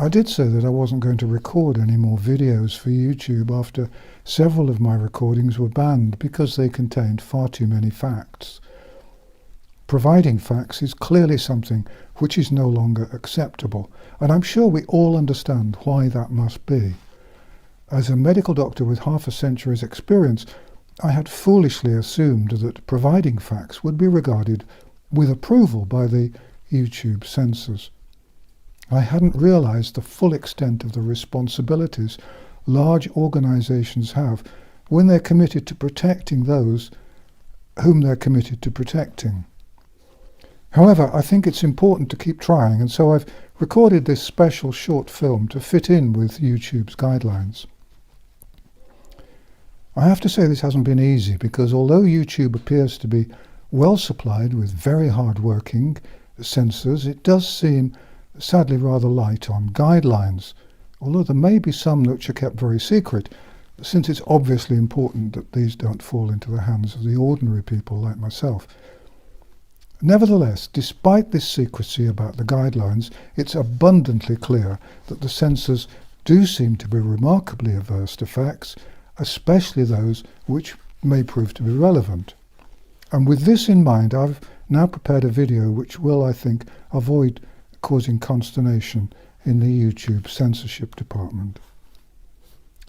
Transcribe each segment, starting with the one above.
I did say that I wasn't going to record any more videos for YouTube after several of my recordings were banned because they contained far too many facts. Providing facts is clearly something which is no longer acceptable, and I'm sure we all understand why that must be. As a medical doctor with half a century's experience, I had foolishly assumed that providing facts would be regarded with approval by the YouTube censors. I hadn't realized the full extent of the responsibilities large organizations have when they're committed to protecting those whom they're committed to protecting. However, I think it's important to keep trying, and so I've recorded this special short film to fit in with YouTube's guidelines. I have to say this hasn't been easy, because although YouTube appears to be well supplied with very hard-working censors, it does seem sadly rather light on guidelines, although there may be some which are kept very secret, since it's obviously important that these don't fall into the hands of the ordinary people like myself. Nevertheless, despite this secrecy about the guidelines, it's abundantly clear that the censors do seem to be remarkably averse to facts, especially those which may prove to be relevant. And with this in mind, I've now prepared a video which will, I think, avoid causing consternation in the YouTube censorship department.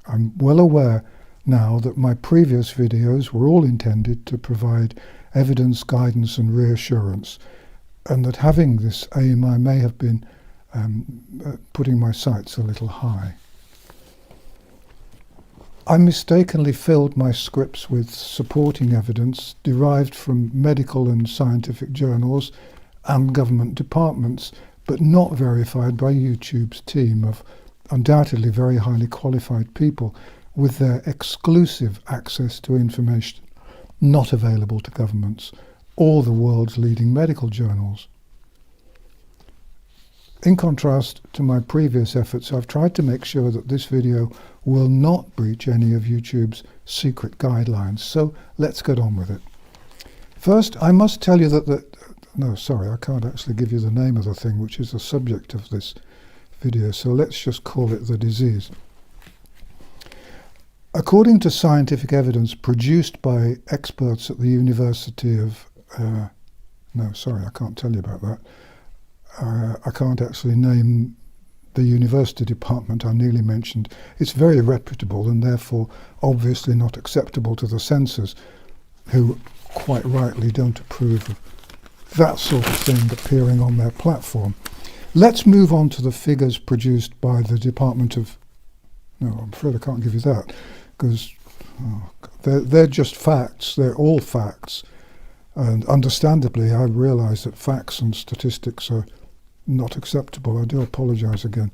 I'm well aware now that my previous videos were all intended to provide evidence, guidance and reassurance, and that having this aim I may have been putting my sights a little high. I mistakenly filled my scripts with supporting evidence derived from medical and scientific journals and government departments, but not verified by YouTube's team of undoubtedly very highly qualified people with their exclusive access to information not available to governments or the world's leading medical journals. In contrast to my previous efforts, I've tried to make sure that this video will not breach any of YouTube's secret guidelines, so let's get on with it. First, I must tell you that I can't actually give you the name of the thing which is the subject of this video, so let's just call it the disease. According to scientific evidence produced by experts at the University of... I can't tell you about that. I can't actually name the university department I nearly mentioned. It's very reputable and therefore obviously not acceptable to the censors, who quite rightly don't approve of that sort of thing appearing on their platform. Let's move on to the figures produced by the Department of... No, I'm afraid I can't give you that, because they're just facts. They're all facts. And understandably, I realise that facts and statistics are not acceptable. I do apologise again.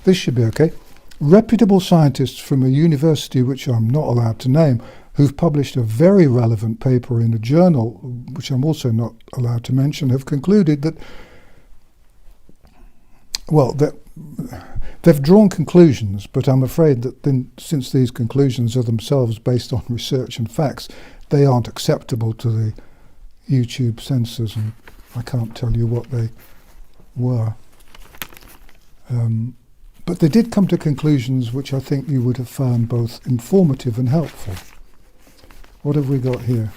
This should be okay. Reputable scientists from a university which I'm not allowed to name, who've published a very relevant paper in a journal, which I'm also not allowed to mention, have concluded that, they've drawn conclusions, but I'm afraid that since these conclusions are themselves based on research and facts, they aren't acceptable to the YouTube censors, and I can't tell you what they were. But they did come to conclusions which I think you would have found both informative and helpful. What have we got here?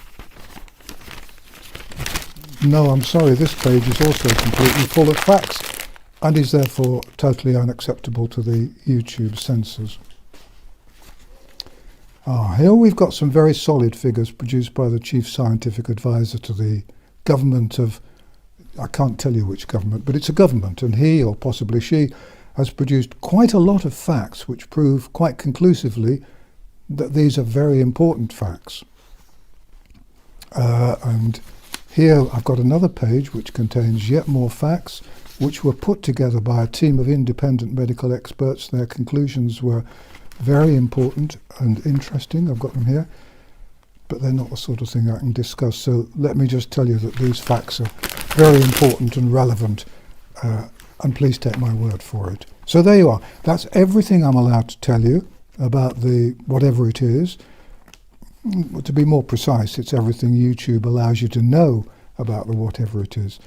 No, I'm sorry, this page is also completely full of facts and is therefore totally unacceptable to the YouTube censors. Here we've got some very solid figures produced by the Chief Scientific Advisor to the government of... I can't tell you which government, but it's a government, and he, or possibly she, has produced quite a lot of facts which prove quite conclusively that these are very important facts. And here I've got another page which contains yet more facts which were put together by a team of independent medical experts. Their conclusions were very important and interesting. I've got them here, but they're not the sort of thing I can discuss. So let me just tell you that these facts are very important and relevant, and please take my word for it. So there you are. That's everything I'm allowed to tell you about the whatever it is. To be more precise, it's everything YouTube allows you to know about the whatever it is.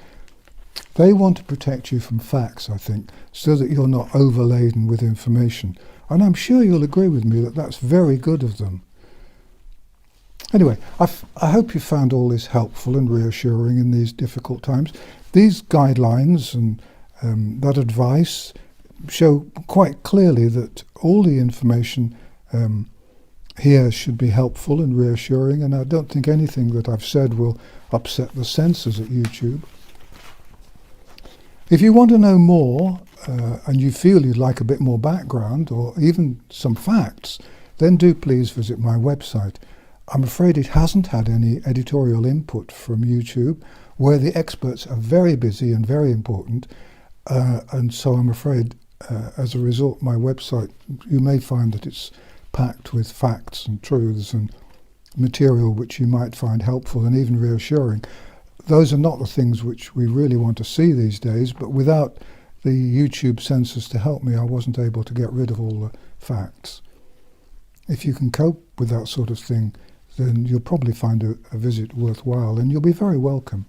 They want to protect you from facts, I think, so that you're not overladen with information. And I'm sure you'll agree with me that that's very good of them. Anyway, I hope you found all this helpful and reassuring in these difficult times. These guidelines and that advice show quite clearly that all the information here should be helpful and reassuring, and I don't think anything that I've said will upset the censors at YouTube. If you want to know more and you feel you'd like a bit more background or even some facts, then do please visit my website. I'm afraid it hasn't had any editorial input from YouTube, where the experts are very busy and very important, and so I'm afraid as a result my website, you may find that it's packed with facts and truths and material which you might find helpful and even reassuring. Those are not the things which we really want to see these days, but without the YouTube censors to help me, I wasn't able to get rid of all the facts. If you can cope with that sort of thing, then you'll probably find a visit worthwhile, and you'll be very welcome.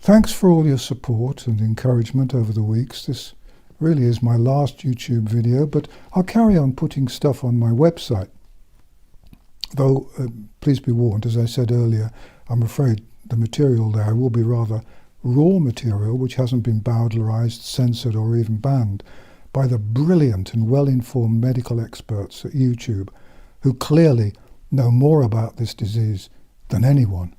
Thanks for all your support and encouragement over the weeks. This really is my last YouTube video, but I'll carry on putting stuff on my website. Though, please be warned, as I said earlier, I'm afraid the material there will be rather raw material which hasn't been bowdlerized, censored or even banned by the brilliant and well-informed medical experts at YouTube, who clearly know more about this disease than anyone.